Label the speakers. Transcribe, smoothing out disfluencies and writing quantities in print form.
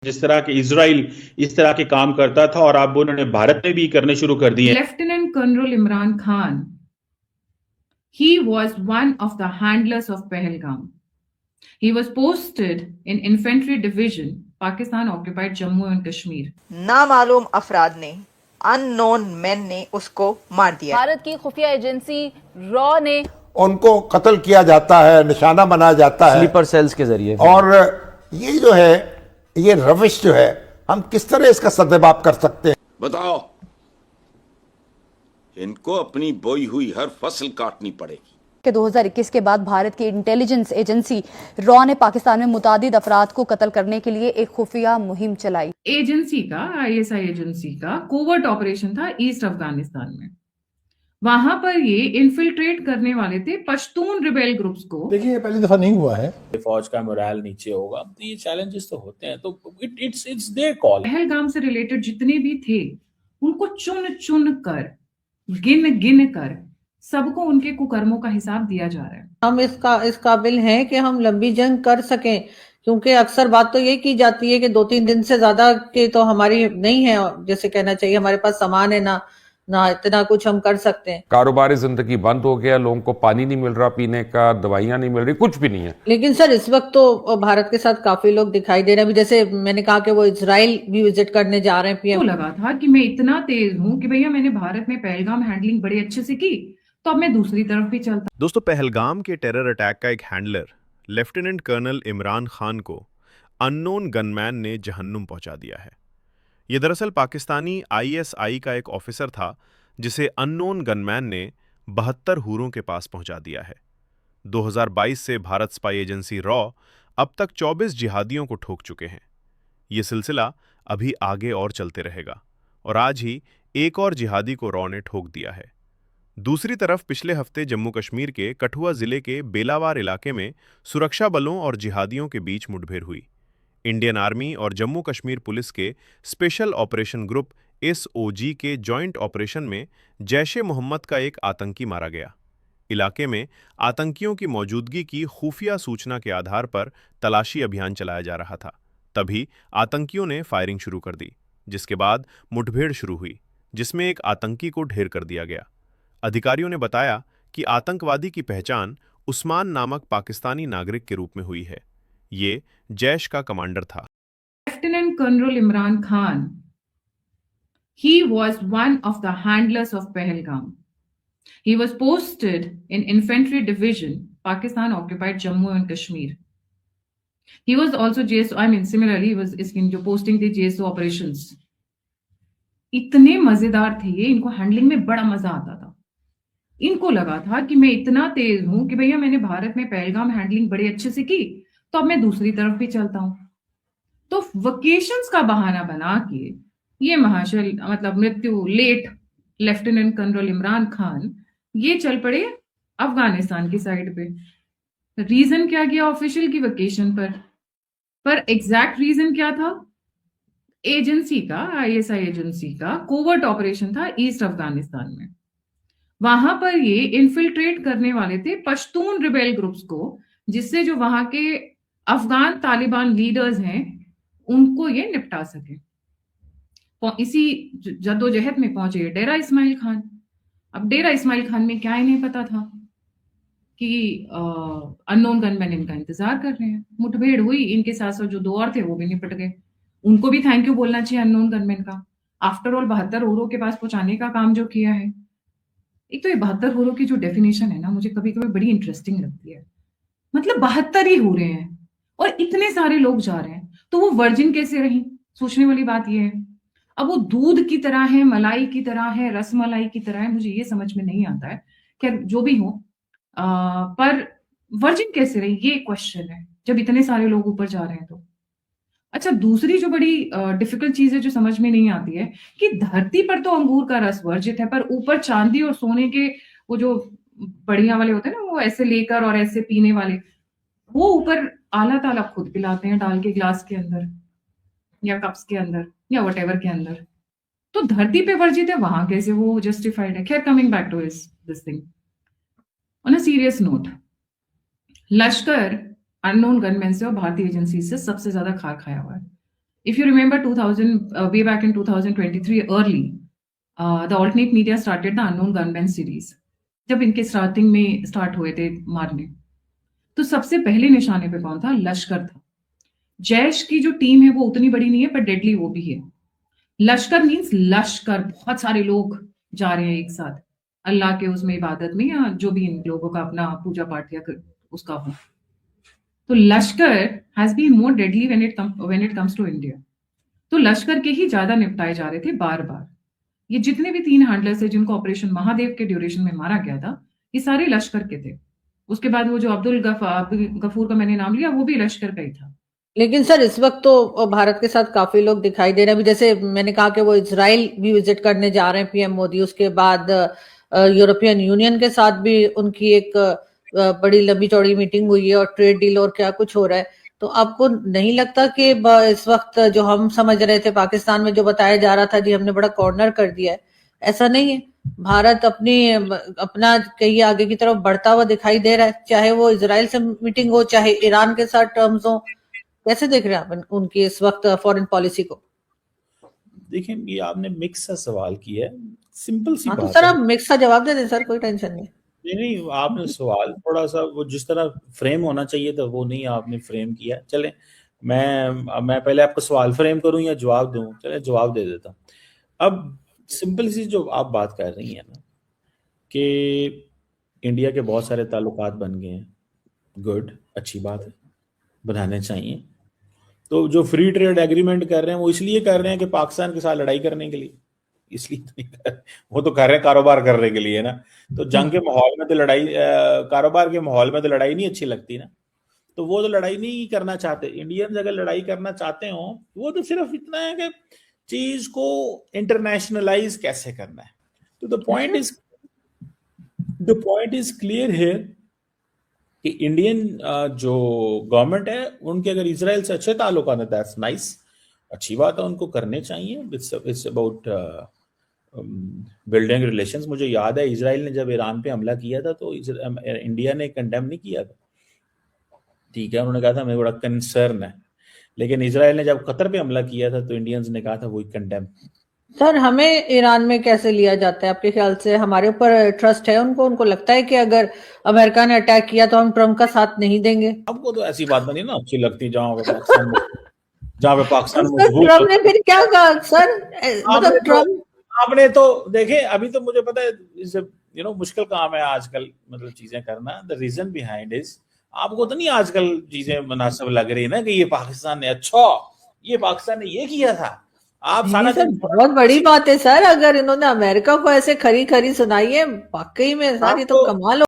Speaker 1: जिस तरह के इजराइल इस तरह के काम करता था और अब उन्होंने भारत में भी करने शुरू कर दिए।
Speaker 2: Lieutenant colonel Imran Khan, he was one of the handlers of Pahalgam. He was posted in infantry division. Pakistan occupied Jammu and Kashmir.
Speaker 3: नामालूम अफराद ने, अननोन मैन ने उसको मार दिया।
Speaker 4: भारत की खुफिया एजेंसी रॉ ने
Speaker 5: उनको कत्ल किया जाता है, निशाना बनाया जाता है
Speaker 6: स्लीपर सेल्स के जरिए।
Speaker 5: और ये जो है, ये रविश जो है, हम किस तरह इसका सद्भाव कर सकते हैं?
Speaker 7: बताओ, इनको अपनी बोई हुई हर फसल काटनी पड़ेगी।
Speaker 8: कि 2021 के बाद भारत की इंटेलिजेंस एजेंसी रॉ ने पाकिस्तान में मुतादिद अफराद को कत्ल करने के लिए एक खुफिया मुहिम चलाई।
Speaker 2: एजेंसी का, आईएसआई एजेंसी का कोवर्ट ऑपरेशन था ईस्ट अफगानिस्तान में। वहां पर ये इन्फिल्ट्रेट करने वाले थे पश्तून रिबेल ग्रुप्स को।
Speaker 9: देखिए, ये पहली दफा नहीं हुआ है।
Speaker 10: फौज का मोराल नीचे होगा तो ये चैलेंजेस तो होते हैं, तो इट्स देयर कॉल।
Speaker 2: पहलगाम से रिलेटेड जितने भी थे उनको चुन चुन कर, गिन गिन कर सबको उनके कुकर्मों का हिसाब दिया जा रहा है।
Speaker 11: हम इस काबिल हैं कि हम लंबी जंग कर सकें, क्योंकि अक्सर बात तो ये की जाती है कि 2-3 दिन से ज्यादा के तो हमारी नहीं है, जैसे कहना चाहिए हमारे पास सामान है ना इतना कुछ हम कर सकते हैं।
Speaker 12: कारोबारी जिंदगी बंद हो गया, लोगों को पानी नहीं मिल रहा पीने का, दवाइयां नहीं मिल रही, कुछ भी नहीं है।
Speaker 11: लेकिन सर इस वक्त तो भारत के साथ काफी लोग दिखाई दे रहे हैं। अभी जैसे मैंने कहा कि वो इजराइल भी विजिट करने जा रहे हैं।
Speaker 2: पीएम लगा था कि मैं इतना तेज हूं कि भैया मैंने भारत में पहलगाम हैंडलिंग बड़े अच्छे से की, तो अब मैं दूसरी तरफ भी चलता।
Speaker 13: दोस्तों, पहलगाम के टेरर अटैक का एक handler lieutenant colonel Imran Khan को अननोन गनमैन ने जहन्नुम पहुंचा दिया है। यह दरअसल पाकिस्तानी आईएसआई का एक ऑफिसर था जिसे अननोन गनमैन ने 72 हूरों के पास पहुंचा दिया है। 2022 से भारत स्पाई एजेंसी रॉ अब तक 24 जिहादियों को ठोक चुके हैं। यह सिलसिला अभी आगे और चलते रहेगा और आज ही एक और जिहादी को रॉ ने ठोक दिया है। दूसरी तरफ पिछले हफ्ते जम्मू कश्मीर के कठुआ जिले के बेलावार इलाके में सुरक्षा बलों और जिहादियों के बीच मुठभेड़ हुई। इंडियन आर्मी और जम्मू कश्मीर पुलिस के स्पेशल ऑपरेशन ग्रुप एसओजी के जॉइंट ऑपरेशन में जैश-ए-मोहम्मद का एक आतंकी मारा गया। इलाके में आतंकियों की मौजूदगी की खुफिया सूचना के आधार पर तलाशी अभियान चलाया जा रहा था। तभी आतंकियों ने फायरिंग शुरू कर दी, जिसके बाद मुठभेड़ शुरू हुई, जिसमें एक आतंकी को ढेर कर दिया गया। अधिकारियों ने बताया कि आतंकवादी की पहचान उस्मान नामक पाकिस्तानी नागरिक के रूप में हुई है। ये जैश का कमांडर था।
Speaker 2: Lieutenant colonel Imran Khan, he was one of the handlers of Pahalgam. He was posted in infantry division. Pakistan occupied Jammu and Kashmir. He was also JSO. I mean, similarly, he was इसकी जो posting थी JSO operations. इतने मजेदार थे ये, इनको handling में बड़ा मजा आता था। इनको लगा था कि मैं इतना तेज हूं कि भैया मैंने भारत में पहलगाम हैंडलिंग बड़े अच्छे से की, तो अब मैं दूसरी तरफ भी चलता हूं। तो वेकेशंस का बहाना बना के ये महाशय, मतलब मृत्यु late lieutenant colonel Imran Khan, ये चल पड़े अफगानिस्तान की साइड पे। रीजन क्या किया ऑफिशियल की वेकेशन पर एग्जैक्ट रीजन क्या था? एजेंसी का, आईएसआई एजेंसी का कोवर्ट ऑपरेशन था ईस्ट अफगानिस्तान में। वहां पर ये इन्फिल्ट्रेट करने वाले थे पश्तून रिबेल ग्रुप्स को, जिससे जो वहां के अफगान तालिबान लीडर्स हैं उनको ये निपटा सके। इसी जद्दोजहद में पहुंचे डेरा इस्माइल खान। अब डेरा इस्माइल खान में क्या इन्हें पता था कि अननोन गनमैन इनका इंतजार कर रहे हैं। मुठभेड़ हुई, इनके साथ साथ जो 2 और थे वो भी निपट गए। उनको भी थैंक यू बोलना चाहिए अननोन गनमैन का। आफ्टर ऑल 72 हूरों के पास पहुंचाने का काम जो किया है। एक तो ये 72 हूरों की जो डेफिनेशन है ना, मुझे कभी कभी बड़ी इंटरेस्टिंग लगती है। मतलब 72 ही हो रहे हैं और इतने सारे लोग जा रहे हैं, तो वो वर्जिन कैसे रही? सोचने वाली बात ये है। अब वो दूध की तरह है, मलाई की तरह है, रसमलाई की तरह है, मुझे ये समझ में नहीं आता है। खैर जो भी हो, पर वर्जिन कैसे रही ये क्वेश्चन है, जब इतने सारे लोग ऊपर जा रहे हैं तो। अच्छा, दूसरी जो बड़ी डिफिकल्ट चीज है जो समझ में नहीं आती है कि धरती पर तो अंगूर का रस वर्जित है, पर ऊपर चांदी और सोने के वो जो बढ़िया वाले होते हैं ना, वो ऐसे लेकर और ऐसे पीने वाले, वो ऊपर आला ताला खुद पिलाते हैं डाल के ग्लास के अंदर या कप्स के अंदर या व्हाटएवर के अंदर। तो धरती पे वर्जित है, वहां कैसे वो जस्टिफाइड है? खैर, coming back to this thing on a serious note, Lashkar unknown gunman से और भारतीय एजेंसी से सबसे ज्यादा खार खाया हुआ है। If you remember 2000, way back in 2023 early, the alternate media started the Unknown Gunmen series. जब इनके स्टार्टिंग में स्टार्ट हुए थे मारने, तो सबसे पहले निशाने पे कौन था? लश्कर था। जैश की जो टीम है वो उतनी बड़ी नहीं है, पर डेडली वो भी है। लश्कर मीन्स लश्कर, बहुत सारे लोग जा रहे हैं एक साथ अल्लाह के उसमें इबादत में, या जो भी इन लोगों का अपना पूजा पाठ या उसका हो। तो Lashkar has been more deadly when it comes to India. तो लश्कर के ही ज्यादा निपटाए जा रहे थे बार बार। ये जितने भी 3 हैंडलर्स है जिनको ऑपरेशन महादेव के ड्यूरेशन में मारा गया था, ये सारे लश्कर के थे। उसके बाद वो जो अब्दुल गफूर का मैंने नाम लिया, वो भी लश्कर का ही था।
Speaker 11: लेकिन सर इस वक्त तो भारत के साथ काफी लोग दिखाई दे रहे हैं। अभी जैसे मैंने कहा कि वो इजराइल भी विजिट करने जा रहे हैं पीएम मोदी, उसके बाद यूरोपियन यूनियन के साथ भी उनकी एक बड़ी लंबी चौड़ी मीटिंग हुई है और ट्रेड डील और क्या कुछ हो रहा है। तो आपको नहीं लगता कि इस वक्त जो हम समझ रहे थे पाकिस्तान में जो बताया जा रहा था जी हमने बड़ा कॉर्नर कर दिया है, ऐसा नहीं है? भारत अपना कहीं आगे की तरफ बढ़ता हुआ दिखाई दे रहा है, चाहे वो इजराइल से मीटिंग हो, चाहे ईरान के साथ टर्म्स हो। कैसे देख रहे हैं आप उनकी इस वक्त फॉरेन पॉलिसी को?
Speaker 10: देखिए, ये आपने मिक्स सा सवाल किया है, सिंपल सी
Speaker 11: हाँ, तो
Speaker 10: बात
Speaker 11: सर
Speaker 10: है।
Speaker 11: आप मिक्स का जवाब दे दें सर, कोई टेंशन नहीं।
Speaker 10: नहीं, आपने सवाल थोड़ा सा वो जिस तरह फ्रेम होना चाहिए था वो नहीं आपने फ्रेम किया। चले मैं पहले आपको सवाल फ्रेम करूं या जवाब दूं? चले जवाब दे देता हूं। अब सिंपल सी जो आप बात कर रही हैं ना कि इंडिया के बहुत सारे ताल्लुकात बन गए हैं, गुड, अच्छी बात है, बनाने चाहिए। तो जो फ्री ट्रेड एग्रीमेंट कर रहे हैं वो इसलिए कर रहे हैं कि पाकिस्तान के साथ लड़ाई करने के लिए, इसलिए तो नहीं कर रहे, वो तो कर रहे हैं कारोबार करने के लिए ना। तो जंग के माहौल में तो लड़ाई, कारोबार के माहौल में तो लड़ाई नहीं अच्छी लगती ना, तो वो तो लड़ाई नहीं करना चाहते। इंडियंस अगर लड़ाई करना चाहते हो वो तो सिर्फ इतना है कि चीज को इंटरनेशनलाइज कैसे करना है। तो the point is clear here कि इंडियन जो गवर्नमेंट है उनके अगर इजराइल से अच्छे ताल्लुकात हैं, दैट्स नाइस, अच्छी बात है, उनको करने चाहिए। It's about building relations. मुझे याद है इजराइल ने जब ईरान पे हमला किया था तो इंडिया ने कंडेम नहीं किया था, ठीक है, उन्होंने कहा था हमें बड़ा कंसर्न है। लेकिन इजराइल ने जब कतर पे हमला किया था तो इंडियंस ने कहा था वही कंडेम।
Speaker 11: सर हमें ईरान में कैसे लिया जाता है आपके ख्याल से? हमारे ऊपर ट्रस्ट है उनको लगता है कि अगर अमेरिका ने अटैक किया तो हम ट्रम्प का साथ नहीं देंगे?
Speaker 10: आपको तो ऐसी बात नहीं ना अच्छी लगती जहां पे पाकिस्तान मजबूत।
Speaker 11: ट्रम्प ने फिर क्या कहा सर? मतलब ट्रम्प
Speaker 10: आपने तो देखे, अभी तो मुझे पता है मुश्किल काम है आजकल मतलब चीजें करना। द रीजन बिहाइंड इज, आपको तो नहीं आजकल चीजें मुनासिब लग रही ना कि ये पाकिस्तान ने ये किया था। आप सारा
Speaker 11: सर बहुत बड़ी बात है सर, अगर इन्होंने अमेरिका को ऐसे खरी खरी सुनाई है वाकई में सर, ये तो कमाल